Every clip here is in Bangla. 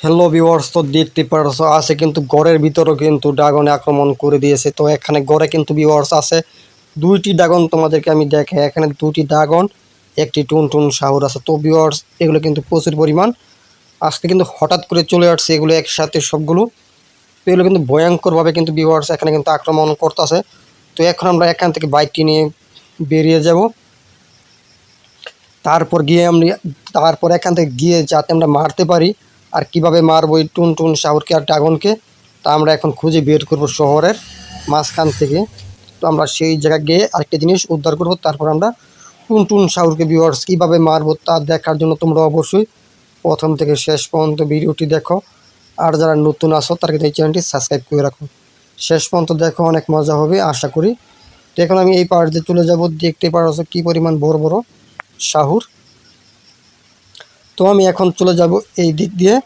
হ্যালো ভিউয়ার্স, তো দেখতে পারছো আছে কিন্তু গড়ের ভিতরও কিন্তু ড্রাগনে আক্রমণ করে দিয়েছে। তো এখানে গড়ে কিন্তু ভিউয়ার্স আছে দুইটি ড্রাগন, তোমাদেরকে আমি দেখাই। এখানে দুটি ড্রাগন, একটি টুনটুন শাহুর আছে। তো ভিউয়ার্স, এগুলো কিন্তু প্রচুর পরিমাণ আজকে কিন্তু হঠাৎ করে চলে আসছে এগুলো একসাথে সবগুলো। তো এগুলো কিন্তু ভয়ঙ্করভাবে কিন্তু ভিউয়ার্স এখানে কিন্তু আক্রমণ করতেছে। তো এখন আমরা এখান থেকে বাইকটি নিয়ে বেরিয়ে যাব। তারপর এখান থেকে গিয়ে যাতে আমরা মারতে পারি, আর কিভাবে মারবো এই টুনটুন শাহুরকে আর ড্রাগনকে, তা আমরা এখন খুঁজে বের করব শহরের মাঝখান থেকে। তো আমরা সেই জায়গায় গিয়ে আরেকটা জিনিস উদ্ধার করব, তারপর আমরা টুনটুন শাহুরকে ভিউয়ার্স কীভাবে মারবো তা দেখার জন্য তোমরা অবশ্যই প্রথম থেকে শেষ পর্যন্ত ভিডিওটি দেখো। আর যারা নতুন আসো তারা কিন্তু এই চ্যানেলটি সাবস্ক্রাইব করে রাখো। শেষ পর্যন্ত দেখো, অনেক মজা হবে আশা করি। তো এখন আমি এই পাহাড়ে চলে যাব। দেখতে পারছো কী পরিমাণ বড় বড় শাহুর। তো আমি এখন চলে যাব এই দিক দিয়ে।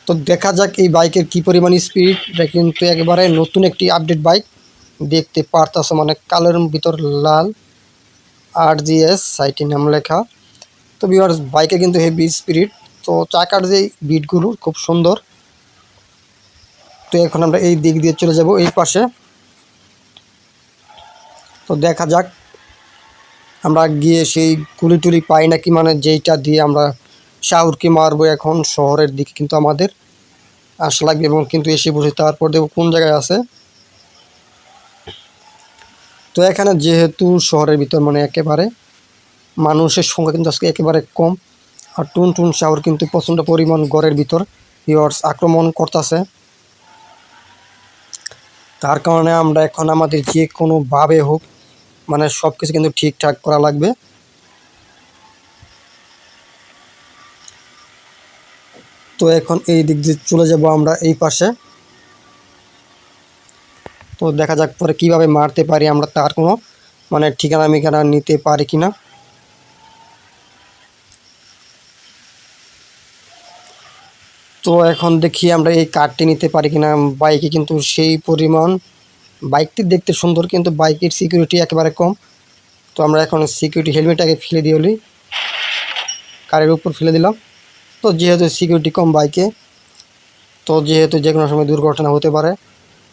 তো দেখা যাক এই বাইকের কি পরিমাণ স্পিড। এটা কিন্তু একেবারে নতুন একটি আপডেট বাইক, দেখতে পারতাছো, মানে কালোর ভিতর লাল RGS সাইটি নাম লেখা। তো ভিউয়ার্স, বাইকে কিন্তু হেভি স্পিড। তো চাকার যে বিটগুলো খুব সুন্দর। তো এখন আমরা এই দিক দিয়ে চলে যাব এই পাশে। তো দেখা যাক আমরা গিয়ে সেই গুলি টুলি পাই নাকি, মানে যেইটা দিয়ে আমরা শাহুরকে মারবো। এখন শহরের দিকে কিন্তু আমাদের আসা লাগবে এবং কিন্তু এসে বসে, তারপর দেখবো কোন জায়গায় আছে। তো এখানে যেহেতু শহরের ভিতর মানে একেবারে মানুষের সংখ্যা কিন্তু আজকে একেবারে কম, আর টুনটুন শাহুর কিন্তু প্রচণ্ড পরিমাণ গড়ের ভিতর ভিউয়ার্স আক্রমণ করতেছে। তার কারণে আমরা এখন আমাদের যে কোনোভাবে হোক মানে সব কিছু কিন্তু ঠিকঠাক করা লাগবে। তো এখন এই দিক দিয়ে চলে যাব আমরা এই পাশে। তো দেখা যাক পরে কীভাবে মারতে পারি আমরা, তার কোনো মানে ঠিকানা মিকানা নিতে পারি কিনা। তো এখন দেখি আমরা এই কারটি নিতে পারি কিনা। বাইকে কিন্তু সেই পরিমাণ, বাইকটি দেখতে সুন্দর কিন্তু বাইকের সিকিউরিটি একেবারে কম। তো আমরা এখন সিকিউরিটি হেলমেটটাকে ফেলে দিয়ে হলি কারের উপর ফেলে দিলাম। তো যেহেতু সিকিউরিটি কম বাইকে, তো যেহেতু যে কোনো সময় দুর্ঘটনা হতে পারে।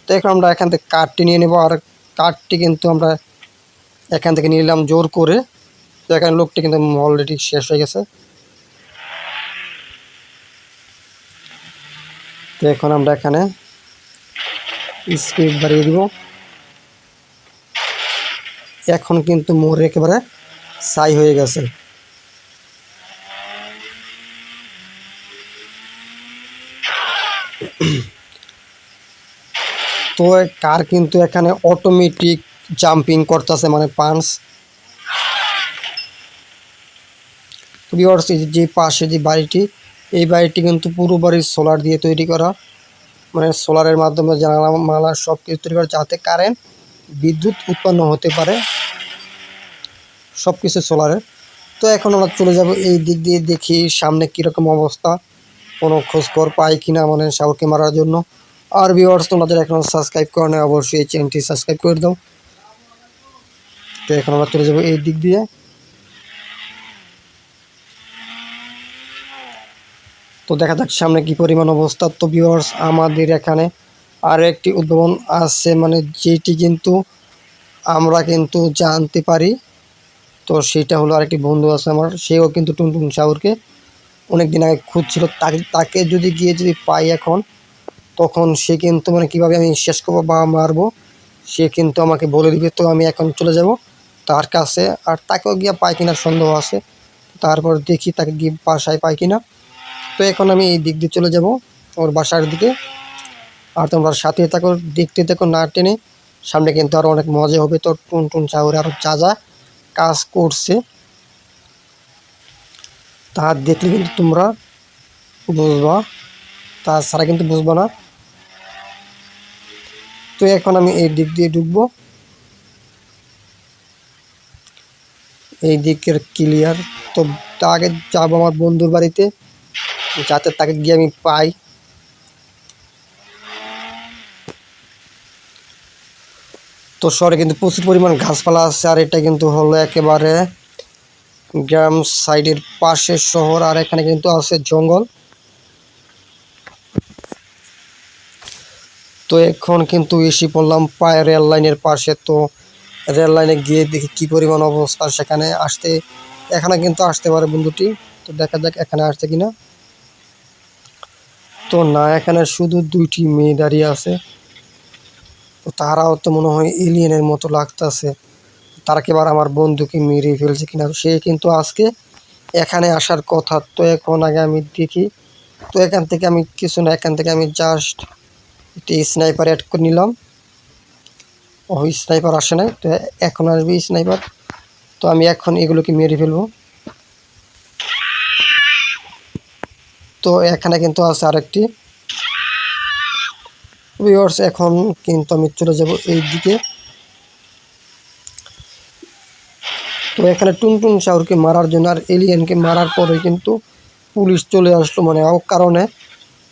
তো এখন আমরা এখান থেকে কারটি নিয়ে নেব, আর কারটি কিন্তু আমরা এখান থেকে নিয়ে নিলাম জোর করে। তো এখানে লোকটি কিন্তু অলরেডি শেষ হয়ে গেছে। তো এখন আমরা এখানে স্পিড বাড়িয়ে দিব। এখন কিন্তু মোড় একেবারে ছাই হয়ে গেছে। তো কার কিন্তু এখানে অটোমেটিক জাম্পিং করতেছে, মানে পাঞ্চ। ভিউয়ার্স, যে পাশে যে বাড়িটি, এই বাড়িটি কিন্তু পুরো বাড়ি সোলার দিয়ে তৈরি করা, মানে সোলারের মাধ্যমে জানালা মালা সব কিছু তৈরি করা, যাতে কারেন্ট বিদ্যুৎ উৎপন্ন হতে পারে, সব কিছু সোলারের। তো এখন আমরা চলে যাব এই দিক দিয়ে, দেখি সামনে কীরকম অবস্থা, কোনো খোঁজখবর পাই কিনা মানে শাহুরকে মারার জন্য। আর ভিউয়ার্স, তোমাদের এখন সাবস্ক্রাইব করে নেয় অবশ্যই এই চ্যানেলটি সাবস্ক্রাইব করে দাও। তো এখন আমরা চলে যাব এই দিক দিয়ে। তো দেখা যাক সামনে কি পরিমাণ অবস্থা। তো ভিউয়ার্স, আমাদের এখানে আর একটি উদ্ভাবন আছে, মানে যেটি কিন্তু আমরা কিন্তু জানতে পারি। তো সেটা হলো, আরেকটি বন্ধু আছে আমার, সেও কিন্তু টুনটুন শাহুরকে অনেক দিন আগে খুঁজছিল। তাকে তাকে যদি গিয়ে যদি পাই এখন, তখন সে কিন্তু মানে কীভাবে আমি শেষ করবো বা মারবো সে কিন্তু আমাকে বলে দিবে। তো আমি এখন চলে যাব তার কাছে, আর তাকেও গিয়ে পাই কিনা সন্দেহ আছে। তারপর দেখি তাকে গিয়ে বাসায় পাই কিনা। তো এখন আমি এই দিক দিয়ে চলে যাব ওর বাসার দিকে। আর তোমরা সাথে থাকো, দেখতে থাকো না টেনে। সামনে কিন্তু আরও অনেক মজা হবে। তো টুনটুন শাহুরে আরও যা যা কাজ করছে তা দেখলে কিন্তু তোমরা বুঝবা, তাছাড়া কিন্তু বুঝবা না। তো এখন আমি এই দিক দিয়ে ঢুকবো, এই দিকের ক্লিয়ার। তো আগে যাবো আমার বন্ধুর বাড়িতে, যাতে তাকে গিয়ে আমি পাই। তো শহরে কিন্তু প্রচুর পরিমাণ গাছপালা আছে, আর এটা কিন্তু হলো একেবারে গ্রাম সাইডের পাশে শহর, আর এখানে কিন্তু আছে জঙ্গল। তো এখন কিন্তু এসে পড়লাম রেল লাইনের পাশে। তো রেল লাইনে গিয়ে দেখি কী পরিমাণ অবস্থা সেখানে। এখানে কিন্তু আসতে পারে বন্ধুটি। তো দেখা যাক এখানে আসছে কিনা। তো না, এখানে শুধু 2টি মেয়ে দাঁড়িয়ে আছে। তো তারাও তো মনে হয় এলিয়েনের মতো লাগতেছে। তারা কি এবার আমার বন্ধুকে মেরে ফেলছে কিনা। সে কিন্তু আজকে এখানে আসার কথা। তো এখন আগে আমি দেখি। তো এখান থেকে আমি কিছু না, এখান থেকে আমি জাস্ট একটি স্নাইপার অ্যাড করে নিলাম। স্নাইপার আসে নাই, তো এখন আসবে স্নাইপার। তো আমি এখন এগুলোকে মেরে ফেলবো। তো এখানে কিন্তু আছে আরেকটি ভিউয়ার্স। এখন কিন্তু আমি চলে যাব এই দিকে। তো এখানে টুনটুন শাওরকে মারার জন্য আর এলিয়েনকে মারার পরে কিন্তু পুলিশ চলে আসলো, মানে কারণে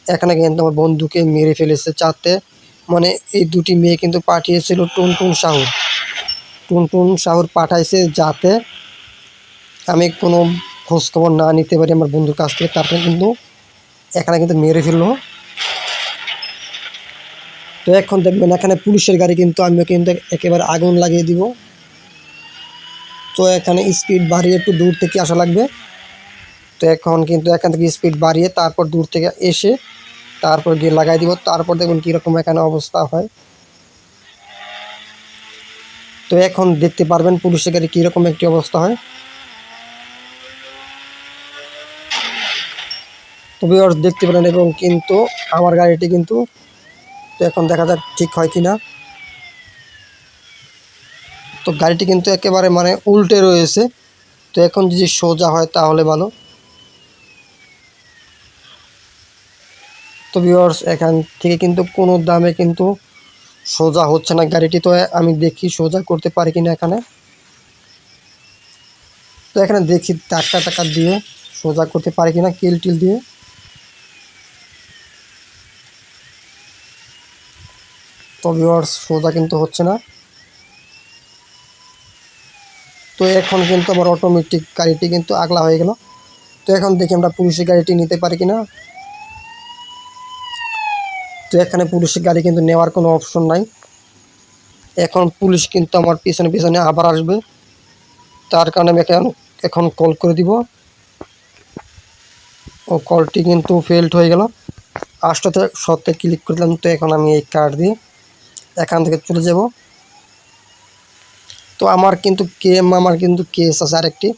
এখানে কিন্তু আমার বন্ধুকে মেরে ফেলেছে। যাতে মানে এই 2টি মেয়ে কিন্তু পাঠিয়েছিল টুনটুন শাওর পাঠাইছে যাতে আমি কোনো খোঁজখবর না নিতে পারি আমার বন্ধুর কাছ থেকে। তারপরে কিন্তু এখানে কিন্তু মেরে ফেললো। তো এখন দেখবেন এখানে পুলিশের গাড়ি কিন্তু আমিও কিন্তু একেবারে আগুন লাগিয়ে দিব। তো এখানে স্পিড বাড়িয়ে একটু দূর থেকে আসা লাগবে। তো এখন কিন্তু এখান থেকে স্পিড বাড়িয়ে তারপর দূর থেকে এসে তারপর গিয়ে লাগাই দিব। তারপর দেখুন কীরকম এখানে অবস্থা হয়। তো এখন দেখতে পারবেন পুলিশের গাড়ি কীরকম একটি অবস্থা হয়। তো ভিউয়ার্স দেখতে পারেন, এবং কিন্তু আমার গাড়িটি কিন্তু, তো এখন দেখা যাক ঠিক হয় কি না। তো গাড়িটি কিন্তু একেবারে মানে উল্টে রয়েছে। তো এখন যদি সোজা হয় তাহলে ভালো। তো ভিউয়ার্স এখান থেকে কিন্তু কোনো দামে কিন্তু সোজা হচ্ছে না গাড়িটি। তো আমি দেখি সোজা করতে পারি কিনা এখানে। তো এখানে দেখি টাকা দিয়ে সোজা করতে পারি কিনা, কিল টিল দিয়ে। তো ভিউয়ার্স সোজা কিন্তু হচ্ছে না। তো এখন কিন্তু আমার অটোমেটিক গাড়িটি কিন্তু আগলা হয়ে গেল। তো এখন দেখি আমরা পুলিশের গাড়িটি নিতে পারি কিনা। তো এখানে পুলিশের গাড়ি কিন্তু নেওয়ার কোনো অপশন নাই। এখন পুলিশ কিন্তু আমার পিছনে পিছনে আবার আসবে। তার কারণে আমি এখন কল করে দিব। ও কলটি কিন্তু ফেলড হয়ে গেল। আস্তে সত্যি ক্লিক করে দিলাম। তো এখন আমি এই কার্ড দিয়ে এখান থেকে চলে যাব। তো আমার কিন্তু কেস আছে আরেকটি।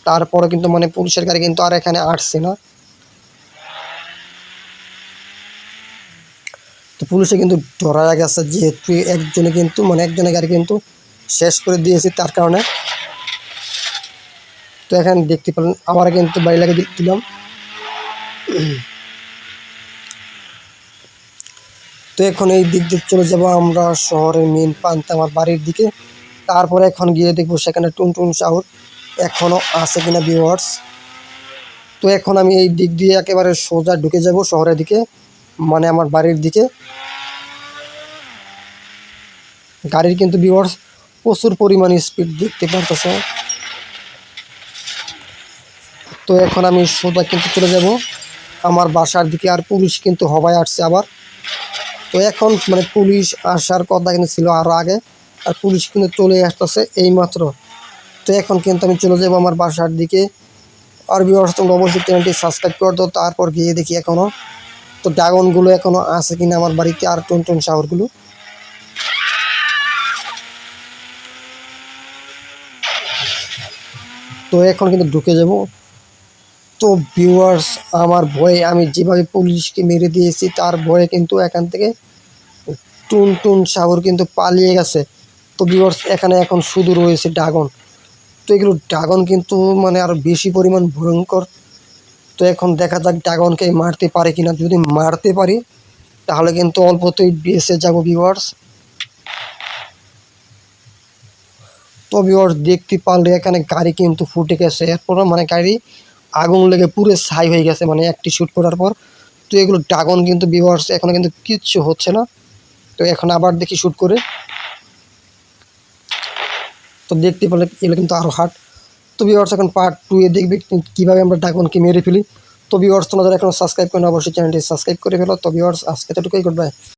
তারপরে কিন্তু মানে পুলিশের গাড়ি কিন্তু আর এখানে আসছে না। তো পুলিশে কিন্তু ধরা গেছে, যেহেতু একজনের গাড়ি কিন্তু শেষ করে দিয়েছি তার কারণে। তো এখানে দেখতে পেলেন আবার কিন্তু বাড়ি লাগিয়ে দিলাম। তো এখন এই দিক দিয়ে চলে যাব আমরা শহরের মেন প্রান্তে আমার বাড়ির দিকে। তারপরে এখন গিয়ে দেখবো সেখানে টুনটুন শাওর এখনও আছে কিনা ভিউয়ার্স। তো এখন আমি এই দিক দিয়ে একেবারে সোজা ঢুকে যাব শহরের দিকে, মানে আমার বাড়ির দিকে। গাড়ির কিন্তু ভিউয়ার্স প্রচুর পরিমাণে স্পিড দেখতে পারতেছে। তো এখন আমি সোজা কিন্তু চলে যাব আমার বাসার দিকে। আর পুলিশ কিন্তু হবাই আসছে আবার। তো এখন মানে পুলিশ আসার কথা কিন্তু ছিল আরও আগে, আর পুলিশ কিন্তু চলে আসতেছে এইমাত্র। তো এখন কিন্তু আমি চলে যাব আমার বাসার দিকে। আর ভিউয়ার্স তোমরা অবশ্যই চ্যানেলটি সাবস্ক্রাইব করে দাও। তারপর গিয়ে দেখি এখনও তো ড্রাগনগুলো এখনও আছে কিনা আমার বাড়িতে, আর টুনটুন শাওরগুলো। তো এখন কিন্তু ঢুকে যাব। তো ভিউয়ার্স আমার ভয়ে আমি যেভাবে পুলিশকে মেরে দিয়েছি তার ভয়ে কিন্তু এখান থেকে টুনটুন শাওর কিন্তু পালিয়ে গেছে। তো ভিউয়ার্স এখানে এখন শুধু রয়েছে ড্রাগন। তো এগুলো ড্রাগন কিন্তু মানে আরও বেশি পরিমাণ ভয়ঙ্কর। তো এখন দেখা যাক ড্রাগনকে মারতে পারে কিনা। যদি মারতে পারি তাহলে কিন্তু অল্পতেই বেঁচে যাব ভিউয়ার্স। তো ভিউয়ার্স দেখতে পারলে এখানে গাড়ি কিন্তু ফুটে গেছে। এরপর মানে গাড়ি আগুন লেগে পুরো ছাই হয়ে গেছে, মানে একটি শ্যুট করার পর। তো এগুলো ড্রাগন কিন্তু ভিউয়ার্স এখন কিন্তু কিচ্ছু হচ্ছে না। তো এখন আবার দেখি শ্যুট করে। তো দেখতে পেলে এগুলো কিন্তু আরও হার্ড। তো ভিউয়ার্স এখন পার্ট 2 এ দেখবে কীভাবে আমরা ড্রাগনকে মেরে ফেলি। তো ভিউয়ার্স তোমরা যারা এখনও সাবস্ক্রাইব করেন অবশ্যই চ্যানেলটি সাবস্ক্রাইব করে ফেলো। তো ভিউয়ার্স আজকে এতটুকুই, গুড বাই।